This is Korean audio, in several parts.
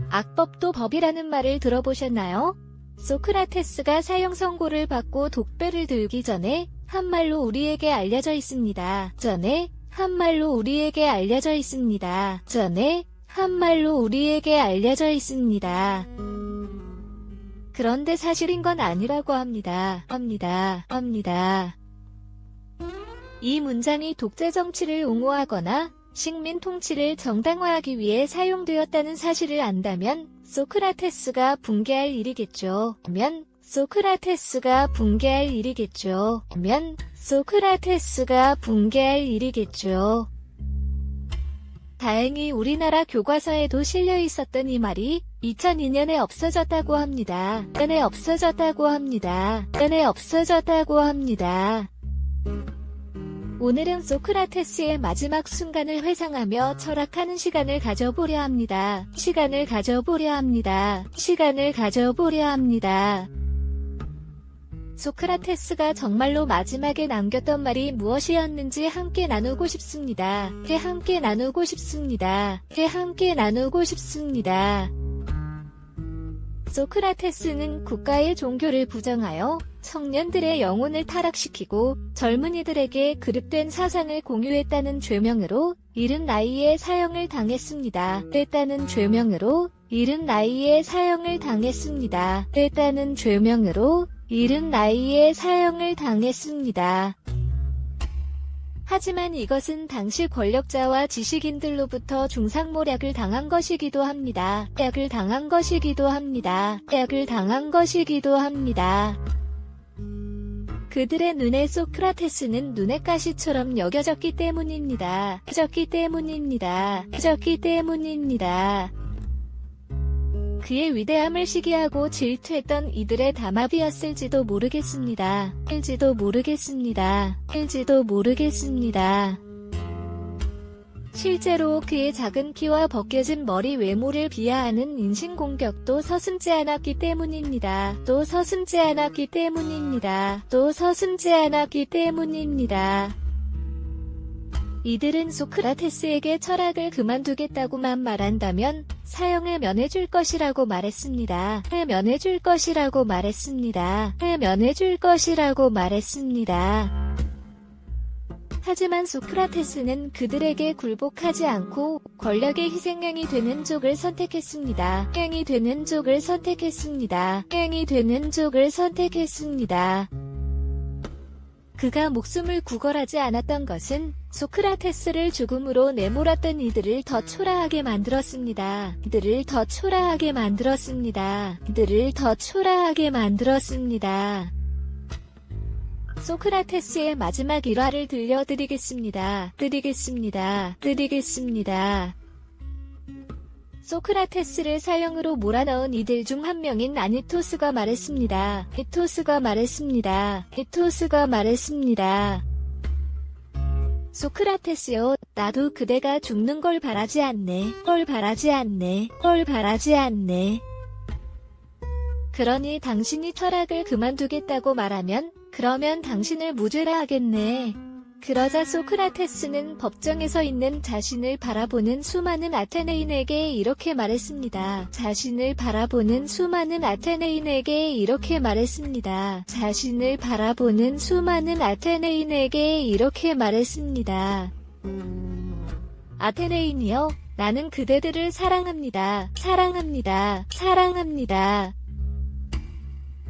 악법도 법이라는 말을 들어보셨나요? 소크라테스가 사형 선고를 받고 독배를 들기 전에 한 말로 우리에게 알려져 있습니다. 그런데 사실인 건 아니라고 합니다. 이 문장이 독재 정치를 옹호하거나 식민 통치를 정당화하기 위해 사용되었다는 사실을 안다면 소크라테스가 붕괴할 일이겠죠. 다행히 우리나라 교과서에도 실려 있었던 이 말이 2002년에 없어졌다고 합니다. 오늘은 소크라테스의 마지막 순간을 회상하며 철학하는 시간을 가져보려 합니다. 소크라테스가 정말로 마지막에 남겼던 말이 무엇이었는지 함께 나누고 싶습니다. 소크라테스는 국가의 종교를 부정하여 청년들의 영혼을 타락시키고 젊은이들에게 그릇된 사상을 공유했다는 죄명으로 이른 나이에 사형을 당했습니다. 하지만 이것은 당시 권력자와 지식인들로부터 중상모략을 당한 것이기도 합니다. 그들의 눈에 소크라테스는 눈의 가시처럼 여겨졌기 때문입니다. 그의 위대함을 시기하고 질투했던 이들의 담합이었을지도 모르겠습니다. 실제로 그의 작은 키와 벗겨진 머리 외모를 비하하는 인신공격도 서슴지 않았기 때문입니다. 이들은 소크라테스에게 철학을 그만두겠다고만 말한다면 사형을 면해줄 것이라고 말했습니다. 하지만 소크라테스는 그들에게 굴복하지 않고 권력의 희생양이 되는 쪽을 선택했습니다. 그가 목숨을 구걸하지 않았던 것은 소크라테스를 죽음으로 내몰았던 이들을 더 초라하게 만들었습니다. 소크라테스의 마지막 일화를 들려드리겠습니다. 소크라테스를 사형으로 몰아넣은 이들 중 한 명인 아니토스가 말했습니다. 소크라테스여, 나도 그대가 죽는 걸 바라지 않네. 그러니 당신이 철학을 그만두겠다고 말하면 그러면 당신을 무죄라 하겠네. 그러자 소크라테스는 법정에 서 있는 자신을 바라보는 수많은 아테네인에게 이렇게 말했습니다. 아테네인이여, 나는 그대들을 사랑합니다.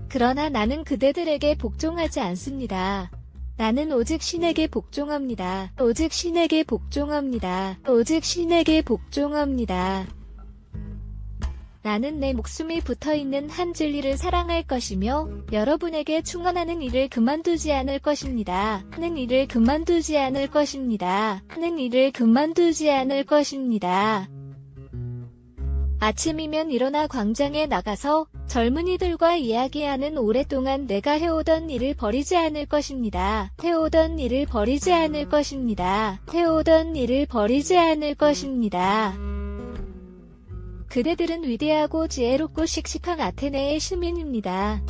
그러나 나는 그대들에게 복종하지 않습니다. 나는 오직 신에게 복종합니다. 나는 내 목숨이 붙어있는 한 진리를 사랑할 것이며 여러분에게 충원하는 일을 그만두지 않을 것입니다. 아침이면 일어나 광장에 나가서 젊은이들과 이야기하는 오랫동안 내가 해오던 일을 버리지 않을 것입니다. 그대들은 위대하고 지혜롭고 씩씩한 아테네의 시민입니다.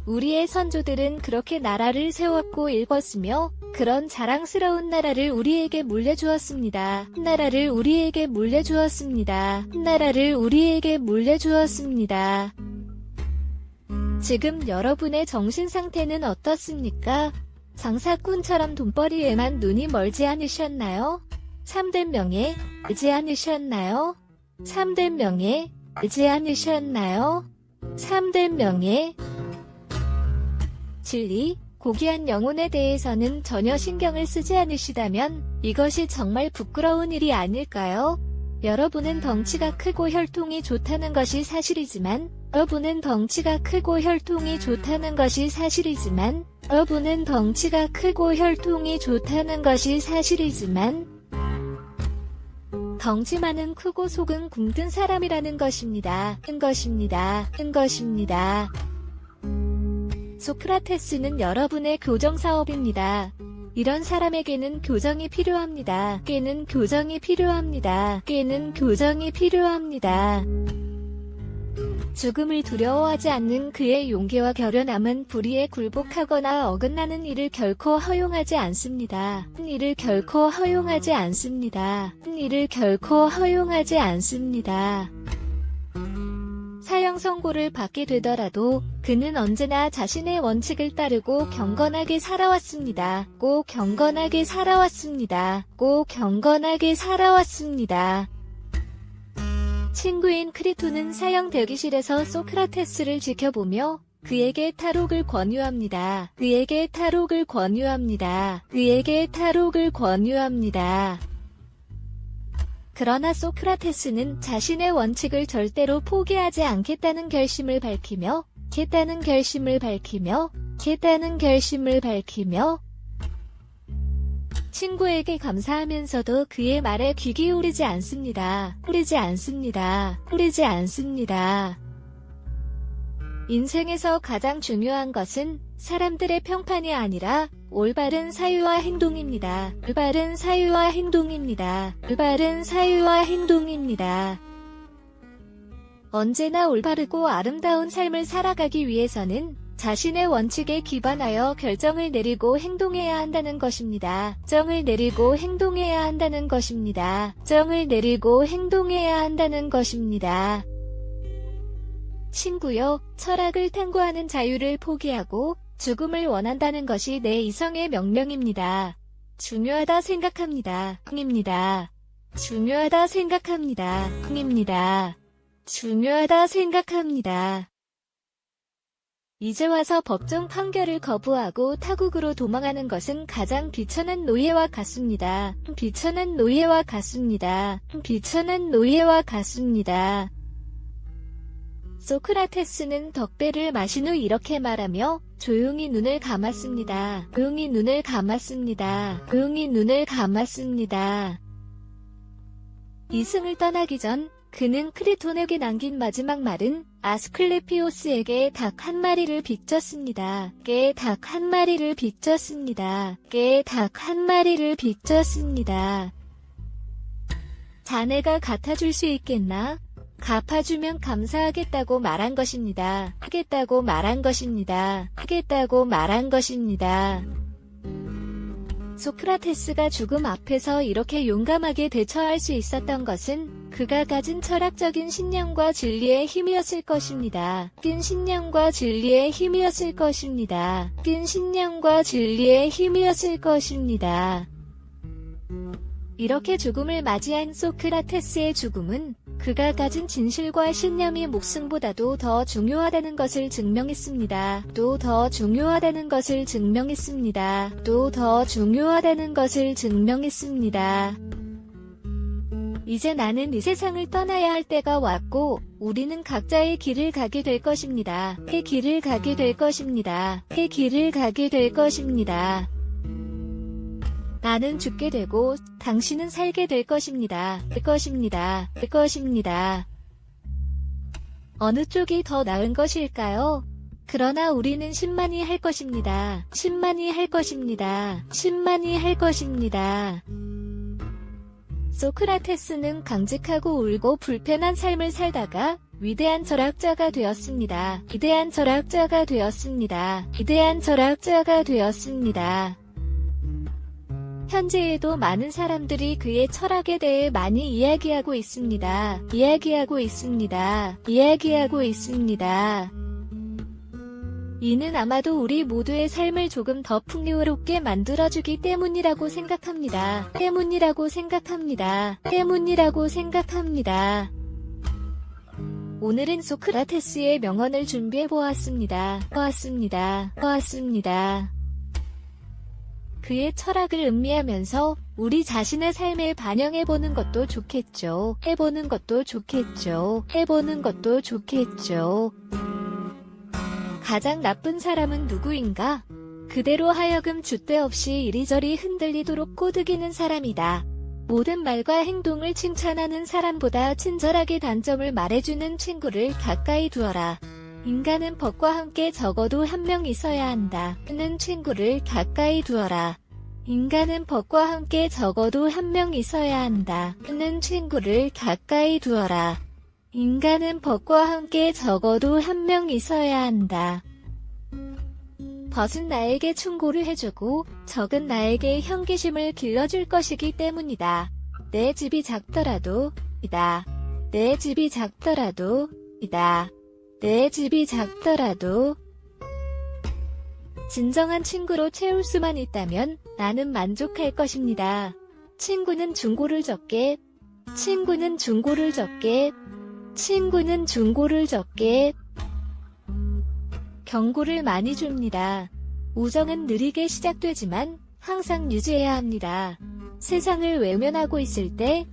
우리의 선조들은 그렇게 나라를 세웠고 일궜으며 그런 자랑스러운 나라를 우리에게 물려주었습니다. 나라를 우리에게 물려주었습니다. 나라를 우리에게 물려주었습니다. 지금 여러분의 정신 상태는 어떻습니까? 장사꾼처럼 돈벌이에만 눈이 멀지 않으셨나요? 참된 명예 알지 않으셨나요? 참된 명예 알지 않으셨나요? 참된 명예 진리, 고귀한 영혼에 대해서는 전혀 신경을 쓰지 않으시다면 이것이 정말 부끄러운 일이 아닐까요? 여러분은 덩치가 크고 혈통이 좋다는 것이 사실이지만 여러분은 덩치가 크고 혈통이 좋다는 것이 사실이지만 여러분은 덩치가 크고 혈통이 좋다는 것이 사실이지만 덩치만은 크고 속은 굶든 사람이라는 것입니다. 것입니다. 소크라테스는 여러분의 교정사업입니다. 이런 사람에게는 교정이 필요합니다. 깨는 교정이 필요합니다. 깨는 교정이 필요합니다. 죽음을 두려워하지 않는 그의 용기와 결연함은 불의에 굴복하거나 어긋나는 일을 결코 허용하지 않습니다. 일을 결코 허용하지 않습니다. 일을 결코 허용하지 않습니다. 사형 선고를 받게 되더라도 그는 언제나 자신의 원칙을 따르고 경건하게 살아왔습니다. 꼭 경건하게 살아왔습니다. 꼭 경건하게 살아왔습니다. 친구인 크리토는 사형 대기실에서 소크라테스를 지켜보며 그에게 탈옥을 권유합니다. 그에게 탈옥을 권유합니다. 그에게 탈옥을 권유합니다. 그러나 소크라테스는 자신의 원칙을 절대로 포기하지 않겠다는 결심을 밝히며 친구에게 감사하면서도 그의 말에 귀 기울이지 않습니다. 인생에서 가장 중요한 것은 사람들의 평판이 아니라 올바른 사유와 행동입니다. 언제나 올바르고 아름다운 삶을 살아가기 위해서는 자신의 원칙에 기반하여 결정을 내리고 행동해야 한다는 것입니다. 친구여, 철학을 탐구하는 자유를 포기하고 죽음을 원한다는 것이 내 이성의 명령입니다. 중요하다 생각합니다. 이제 와서 법정 판결을 거부하고 타국으로 도망하는 것은 가장 비천한 노예와 같습니다. 소크라테스는 덕배를 마신 후 이렇게 말하며 조용히 눈을 감았습니다. 이승을 떠나기 전 그는 크리톤에게 남긴 마지막 말은 아스클레피오스에게 닭 한 마리를 빚졌습니다. 자네가 갚아줄 수 있겠나? 갚아주면 감사하겠다고 말한 것입니다. 소크라테스가 죽음 앞에서 이렇게 용감하게 대처할 수 있었던 것은 그가 가진 철학적인 신념과 진리의 힘이었을 것입니다. 이렇게 죽음을 맞이한 소크라테스의 죽음은 그가 가진 진실과 신념이 목숨보다도 더 중요하다는 것을 증명했습니다. 이제 나는 이 세상을 떠나야 할 때가 왔고 우리는 각자의 길을 가게 될 것입니다. 나는 죽게 되고 당신은 살게 될 것입니다. 어느 쪽이 더 나은 것일까요? 그러나 우리는 10만이 할 것입니다. 소크라테스는 강직하고 울고 불편한 삶을 살다가 위대한 철학자가 되었습니다. 현재에도 많은 사람들이 그의 철학에 대해 많이 이야기하고 있습니다. 이야기하고 있습니다. 이는 아마도 우리 모두의 삶을 조금 더 풍요롭게 만들어주기 때문이라고 생각합니다. 오늘은 소크라테스의 명언을 준비해보았습니다. 그의 철학을 음미하면서 우리 자신의 삶에 반영해보는 것도 좋겠죠. 가장 나쁜 사람은 누구인가? 그대로 하여금 줏대 없이 이리저리 흔들리도록 꼬드기는 사람이다. 모든 말과 행동을 칭찬하는 사람보다 친절하게 단점을 말해주는 친구를 가까이 두어라. 인간은 법과 함께 적어도 한 명 있어야 한다. 는 친구를 가까이 두어라. 인간은 법과 함께 적어도 한 명 있어야 한다. 는 친구를 가까이 두어라. 인간은 법과 함께 적어도 한 명 있어야 한다. 벗은 나에게 충고를 해주고 적은 나에게 형기심을 길러줄 것이기 때문이다. 내 집이 작더라도 이다. 진정한 친구로 채울 수만 있다면 나는 만족할 것입니다. 친구는 중고를 적게 경고를 많이 줍니다. 우정은 느리게 시작되지만 항상 유지해야 합니다. 세상을 외면하고 있을 때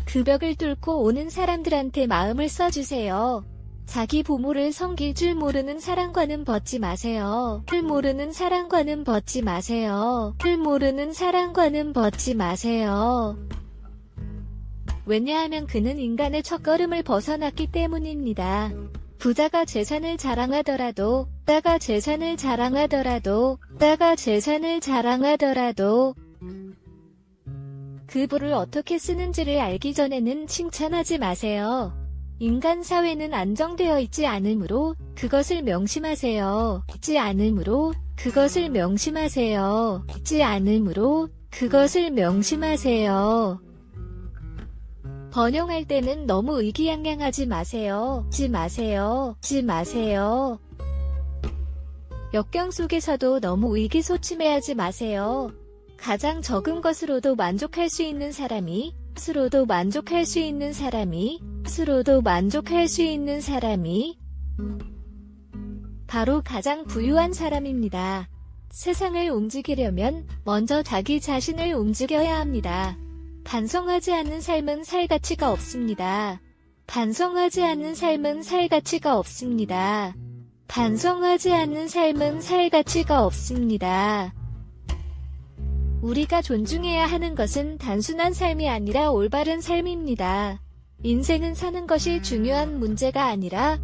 그 벽을 뚫고 오는 사람들한테 마음을 써주세요. 자기 부모를 섬길 줄 모르는 사랑과는 벗지 마세요. 왜냐하면 그는 인간의 첫걸음을 벗어났기 때문입니다. 부자가 재산을 자랑하더라도 그 부를 어떻게 쓰는지를 알기 전에는 칭찬하지 마세요. 인간 사회는 안정되어 있지 않으므로 그것을 명심하세요. 번영할 때는 너무 의기양양하지 마세요. 역경 속에서도 너무 의기소침해하지 마세요. 가장 적은 것으로도 만족할 수 있는 사람이 바로 가장 부유한 사람입니다. 세상을 움직이려면 먼저 자기 자신을 움직여야 합니다. 반성하지 않는 삶은 살 가치가 없습니다. 우리가 존중해야 하는 것은 단순한 삶이 아니라 올바른 삶입니다. 인생은 사는 것이 중요한 문제가 아니라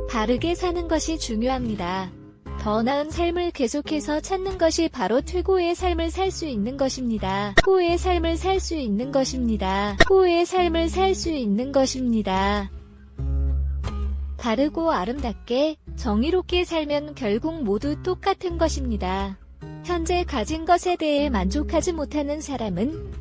바르게 사는 것이 중요합니다. 더 나은 삶을 계속해서 찾는 것이 바로 최고의 삶을 살 수 있는 것입니다. 바르고 아름답게, 정의롭게 살면 결국 모두 똑같은 것입니다. 현재 가진 것에 대해 만족하지 못하는 사람은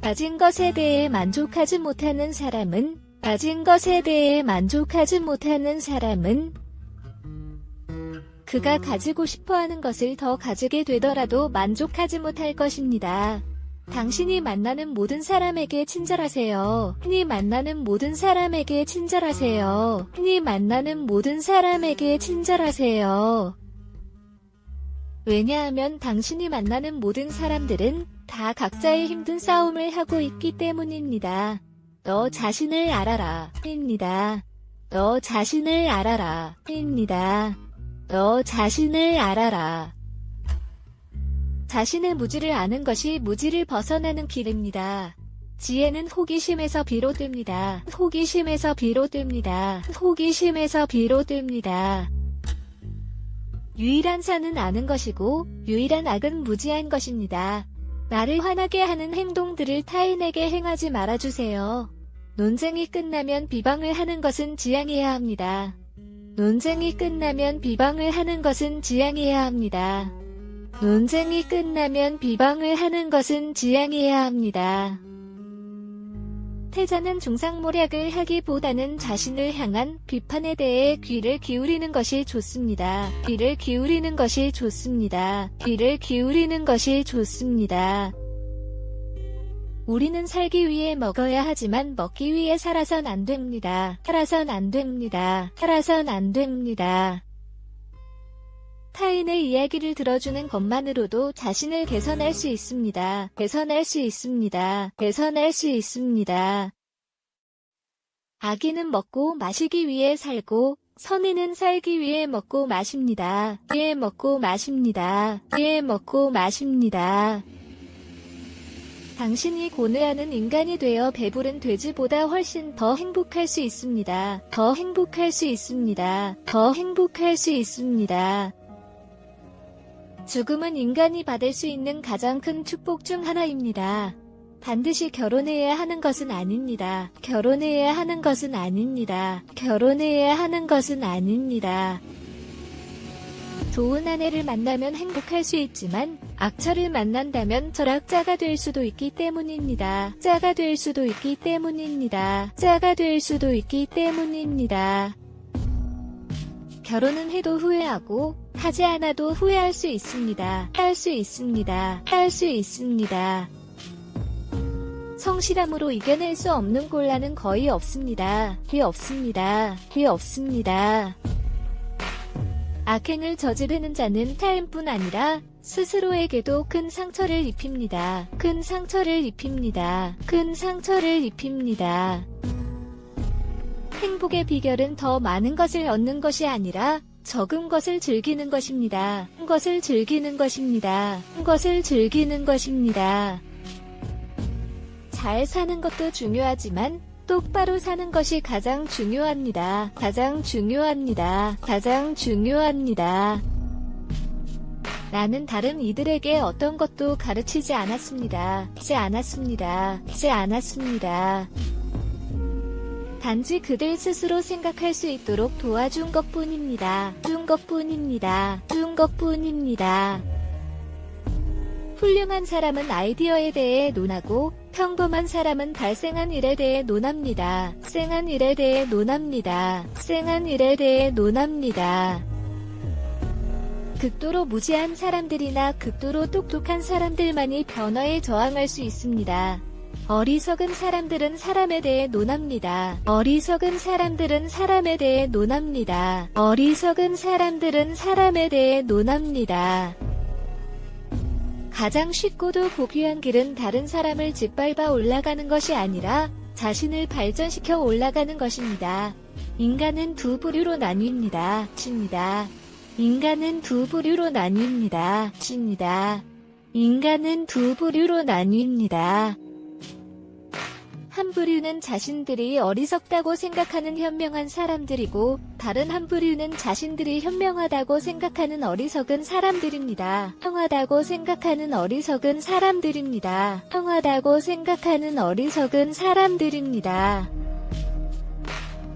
그가 가지고 싶어하는 것을 더 가지게 되더라도 만족하지 못할 것입니다. 당신이 만나는 모든 사람에게 친절하세요. 왜냐하면 당신이 만나는 모든 사람들은 다 각자의 힘든 싸움을 하고 있기 때문입니다. 너 자신을 알아라. 자신의 무지를 아는 것이 무지를 벗어나는 길입니다. 지혜는 호기심에서 비롯됩니다. 유일한 선은 아는 것이고 유일한 악은 무지한 것입니다. 나를 화나게 하는 행동들을 타인에게 행하지 말아주세요. 논쟁이 끝나면 비방을 하는 것은 지양해야 합니다. 논쟁이 끝나면 비방을 하는 것은 지양해야 합니다. 논쟁이 끝나면 비방을 하는 것은 지양해야 합니다. 태자는 중상모략을 하기보다는 자신을 향한 비판에 대해 귀를 기울이는 것이 좋습니다. 귀를 기울이는 것이 좋습니다. 귀를 기울이는 것이 좋습니다. 우리는 살기 위해 먹어야 하지만 먹기 위해 살아선 안 됩니다. 살아선 안 됩니다. 살아선 안 됩니다. 타인의 이야기를 들어주는 것만으로도 자신을 개선할 수 있습니다. 개선할 수 있습니다. 개선할 수 있습니다. 아기는 먹고 마시기 위해 살고 선인은 살기 위해 먹고 마십니다. 위해 먹고 마십니다. 위해 먹고 마십니다. 당신이 고뇌하는 인간이 되어 배부른 돼지보다 훨씬 더 행복할 수 있습니다. 더 행복할 수 있습니다. 더 행복할 수 있습니다. 죽음은 인간이 받을 수 있는 가장 큰 축복 중 하나입니다. 반드시 결혼해야 하는 것은 아닙니다. 결혼해야 하는 것은 아닙니다. 결혼해야 하는 것은 아닙니다. 좋은 아내를 만나면 행복할 수 있지만 악처를 만난다면 철학자가 될 수도 있기 때문입니다. 자가 될 수도 있기 때문입니다. 자가 될 수도 있기 때문입니다. 결혼은 해도 후회하고 하지 않아도 후회할 수 있습니다. 할 수 있습니다. 할 수 있습니다. 성실함으로 이겨낼 수 없는 곤란은 거의 없습니다. 거의 없습니다. 거의 없습니다. 악행을 저지르는 자는 타인뿐 아니라 스스로에게도 큰 상처를 입힙니다. 큰 상처를 입힙니다. 큰 상처를 입힙니다. 행복의 비결은 더 많은 것을 얻는 것이 아니라 적은 것을 즐기는 것입니다. 것을 즐기는 것입니다. 것을 즐기는 것입니다. 잘 사는 것도 중요하지만 똑바로 사는 것이 가장 중요합니다. 가장 중요합니다. 가장 중요합니다. 나는 다른 이들에게 어떤 것도 가르치지 않았습니다. 하지 않았습니다. 하지 않았습니다. 단지 그들 스스로 생각할 수 있도록 도와준 것뿐입니다. 준 것뿐입니다. 준 것뿐입니다. 훌륭한 사람은 아이디어에 대해 논하고 평범한 사람은 발생한 일에 대해 논합니다. 생한 일에 대해 논합니다. 생한 일에 대해 논합니다. 극도로 무지한 사람들이나 극도로 똑똑한 사람들만이 변화에 저항할 수 있습니다. 어리석은 사람들은 사람에 대해 논합니다. 어리석은 사람들은 사람에 대해 논합니다. 어리석은 사람들은 사람에 대해 논합니다. 가장 쉽고도 고귀한 길은 다른 사람을 짓밟아 올라가는 것이 아니라 자신을 발전시켜 올라가는 것입니다. 인간은 두 부류로 나뉩니다. 칩니다. 인간은 두 부류로 나뉩니다. 칩니다. 인간은 두 부류로 나뉩니다. 한 부류는 자신들이 어리석다고 생각하는 현명한 사람들이고 다른 한 부류는 자신들이 현명하다고 생각하는 어리석은 사람들입니다. 현명하다고 생각하는 어리석은 사람들입니다. 현명하다고 생각하는 어리석은 사람들입니다.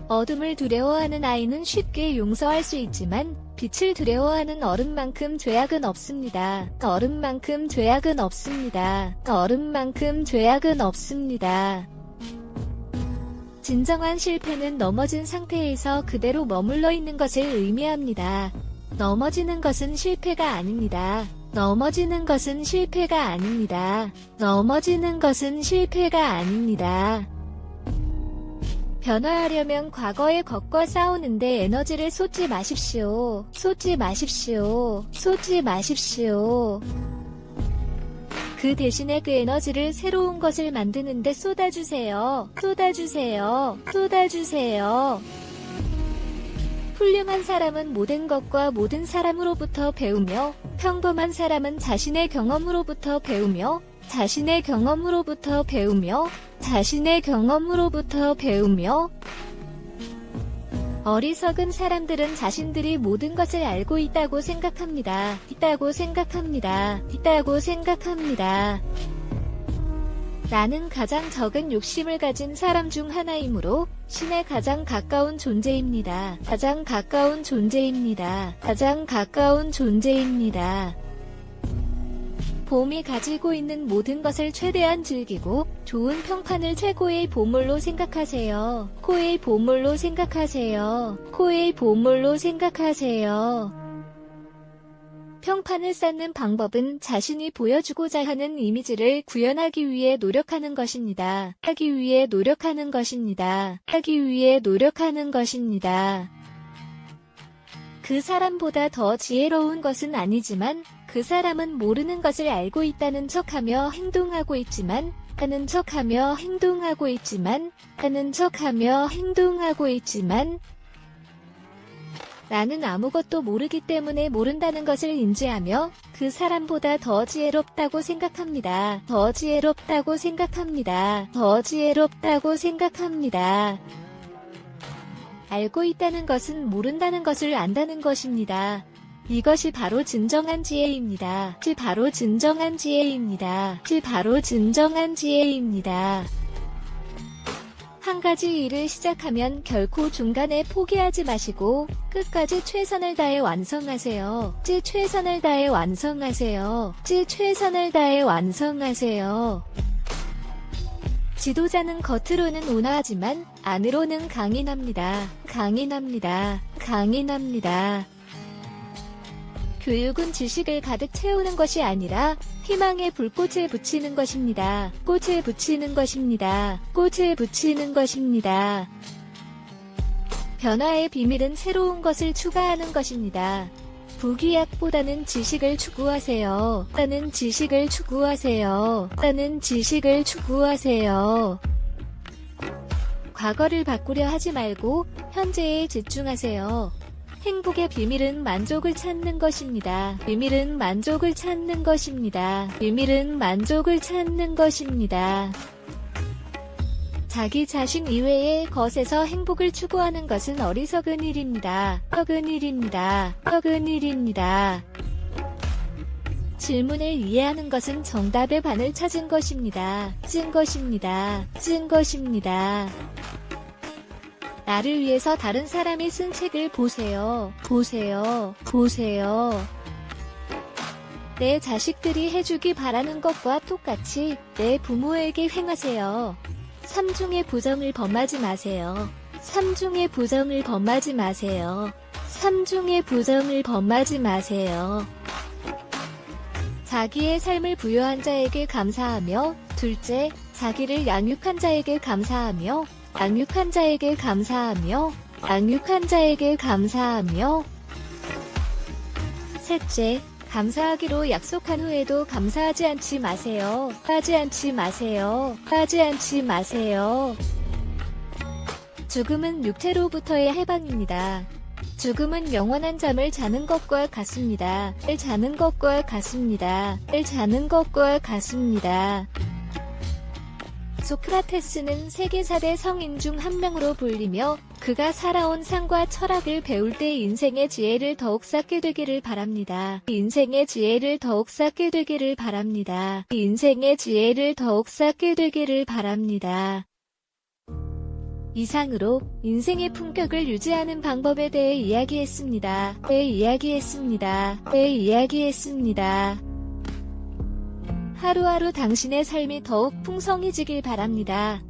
어둠을 두려워하는 아이는 쉽게 용서할 수 있지만 빛을 두려워하는 어른만큼 죄악은 없습니다. 어른만큼 죄악은 없습니다. 어른만큼 죄악은 없습니다. 진정한 실패는 넘어진 상태에서 그대로 머물러 있는 것을 의미합니다. 넘어지는 것은 실패가 아닙니다. 넘어지는 것은 실패가 아닙니다. 넘어지는 것은 실패가 아닙니다. 변화하려면 과거의 것과 싸우는데 에너지를 쏟지 마십시오. 쏟지 마십시오. 쏟지 마십시오. 그 대신에 그 에너지를 새로운 것을 만드는 데 쏟아주세요. 쏟아주세요. 쏟아주세요. 훌륭한 사람은 모든 것과 모든 사람으로부터 배우며 평범한 사람은 자신의 경험으로부터 배우며 자신의 경험으로부터 배우며 자신의 경험으로부터 배우며 어리석은 사람들은 자신들이 모든 것을 알고 있다고 생각합니다. 나는 가장 적은 욕심을 가진 사람 중 하나이므로 신에 가장 가까운 존재입니다. 봄이 가지고 있는 모든 것을 최대한 즐기고 좋은 평판을 최고의 보물로 생각하세요. 평판을 쌓는 방법은 자신이 보여주고자 하는 이미지를 구현하기 위해 노력하는 것입니다. 그 사람보다 더 지혜로운 것은 아니지만 그 사람은 모르는 것을 알고 있다는 척하며 행동하고 있지만 나는 아무것도 모르기 때문에 모른다는 것을 인지하며 그 사람보다 더 지혜롭다고 생각합니다. 알고 있다는 것은 모른다는 것을 안다는 것입니다. 이것이 바로 진정한 지혜입니다. 한 가지 일을 시작하면 결코 중간에 포기하지 마시고 끝까지 최선을 다해 완성하세요. 지도자는 겉으로는 온화하지만 안으로는 강인합니다. 교육은 지식을 가득 채우는 것이 아니라 희망의 불꽃을 붙이는 것입니다. 변화의 비밀은 새로운 것을 추가하는 것입니다. 부귀약보다는 지식을 추구하세요. 과거를 바꾸려 하지 말고 현재에 집중하세요. 행복의 비밀은 만족을 찾는 것입니다. 자기 자신 이외의 것에서 행복을 추구하는 것은 어리석은 일입니다. 질문을 이해하는 것은 정답의 반을 찾은 것입니다. 나를 위해서 다른 사람이 쓴 책을 보세요. 내 자식들이 해주기 바라는 것과 똑같이 내 부모에게 행하세요. 삼중의 부정을 범하지 마세요. 자기의 삶을 부여한 자에게 감사하며, 둘째, 자기를 양육한 자에게 감사하며, 셋째, 감사하기로 약속한 후에도 감사하지 않지 마세요. 죽음은 육체로부터의 해방입니다. 죽음은 영원한 잠을 자는 것과 같습니다. 소크라테스는 세계 4대 성인 중 한 명으로 불리며 그가 살아온 삶과 철학을 배울 때 인생의 지혜를 더욱 쌓게 되기를 바랍니다. 이상으로 인생의 품격을 유지하는 방법에 대해 이야기했습니다. 하루하루 당신의 삶이 더욱 풍성해지길 바랍니다.